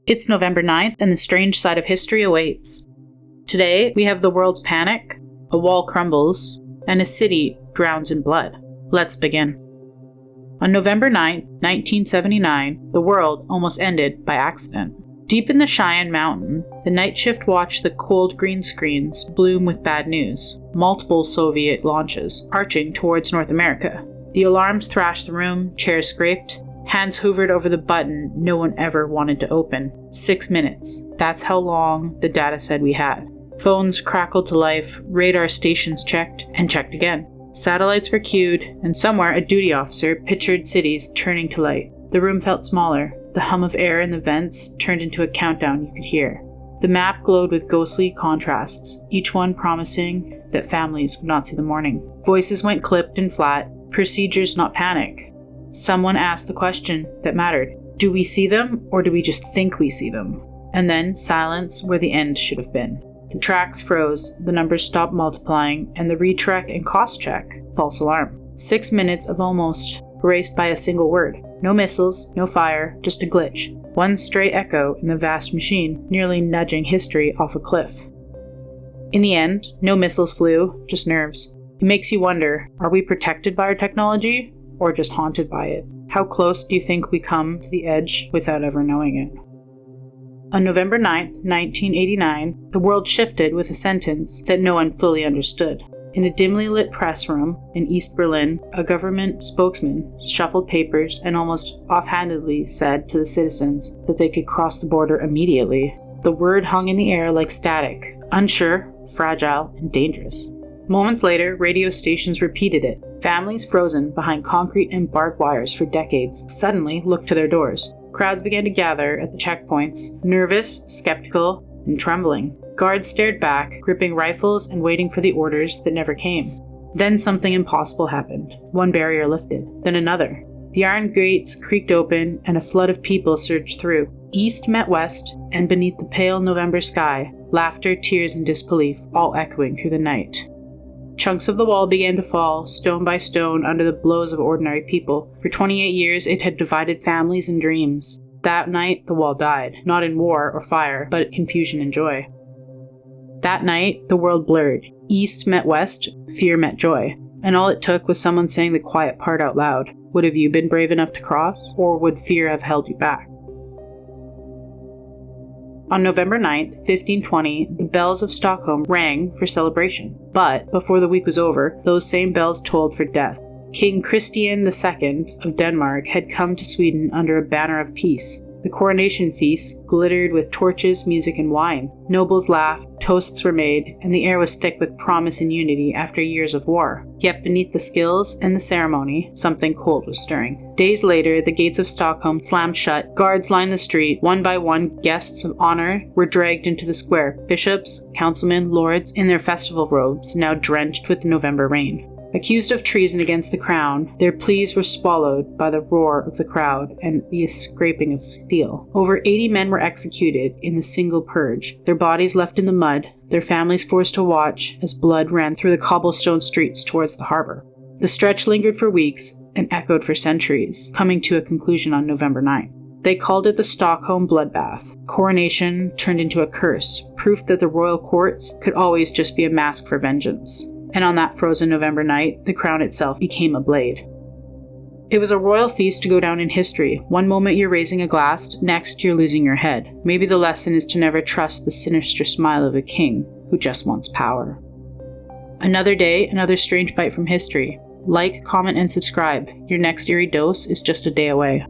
It's November 9th, and the strange side of history awaits. Today, we have the world's panic, a wall crumbles, and a city drowns in blood. Let's begin. On November 9th, 1979, the world almost ended by accident. Deep in the Cheyenne Mountain, the night shift watched the cold green screens bloom with bad news. Multiple Soviet launches, arching towards North America. The alarms thrashed the room, chairs scraped, hands hovered over the button no one ever wanted to open. 6 minutes. That's how long the data said we had. Phones crackled to life, radar stations checked, and checked again. Satellites were cued, and somewhere a duty officer pictured cities turning to light. The room felt smaller. The hum of air in the vents turned into a countdown you could hear. The map glowed with ghostly contrasts, each one promising that families would not see the morning. Voices went clipped and flat, procedures not panic. Someone asked the question that mattered. Do we see them, or do we just think we see them? And then silence where the end should have been. The tracks froze, the numbers stopped multiplying, and the retrack and cost check, false alarm. 6 minutes of almost erased by a single word. No missiles, no fire, just a glitch. One stray echo in the vast machine, nearly nudging history off a cliff. In the end, no missiles flew, just nerves. It makes you wonder, are we protected by our technology, or just haunted by it? How close do you think we come to the edge without ever knowing it? On November 9th, 1989, the world shifted with a sentence that no one fully understood. In a dimly lit press room in East Berlin, a government spokesman shuffled papers and almost offhandedly said to the citizens that they could cross the border immediately. The word hung in the air like static, unsure, fragile, and dangerous. Moments later, radio stations repeated it. Families frozen behind concrete and barbed wires for decades suddenly looked to their doors. Crowds began to gather at the checkpoints, nervous, skeptical, and trembling. Guards stared back, gripping rifles and waiting for the orders that never came. Then something impossible happened. One barrier lifted, then another. The iron gates creaked open, and a flood of people surged through. East met west, and beneath the pale November sky, laughter, tears, and disbelief, all echoing through the night. Chunks of the wall began to fall, stone by stone, under the blows of ordinary people. For 28 years, it had divided families and dreams. That night, the wall died, not in war or fire, but confusion and joy. That night, the world blurred. East met west, fear met joy. And all it took was someone saying the quiet part out loud. Would have you been brave enough to cross, or would fear have held you back? On November 9th, 1520, the bells of Stockholm rang for celebration. But, before the week was over, those same bells tolled for death. King Christian II of Denmark had come to Sweden under a banner of peace. The coronation feast glittered with torches, music, and wine. Nobles laughed, toasts were made, and the air was thick with promise and unity after years of war. Yet beneath the skills and the ceremony, something cold was stirring. Days later, the gates of Stockholm slammed shut, guards lined the street, one by one guests of honor were dragged into the square, bishops, councilmen, lords, in their festival robes, now drenched with the November rain. Accused of treason against the crown, their pleas were swallowed by the roar of the crowd and the scraping of steel. Over 80 men were executed in the single purge, their bodies left in the mud, their families forced to watch as blood ran through the cobblestone streets towards the harbor. The stretch lingered for weeks and echoed for centuries, coming to a conclusion on November 9th. They called it the Stockholm Bloodbath. Coronation turned into a curse, proof that the royal courts could always just be a mask for vengeance. And on that frozen November night, the crown itself became a blade. It was a royal feast to go down in history. One moment you're raising a glass, next you're losing your head. Maybe the lesson is to never trust the sinister smile of a king who just wants power. Another day, another strange bite from history. Like, comment, and subscribe. Your next eerie dose is just a day away.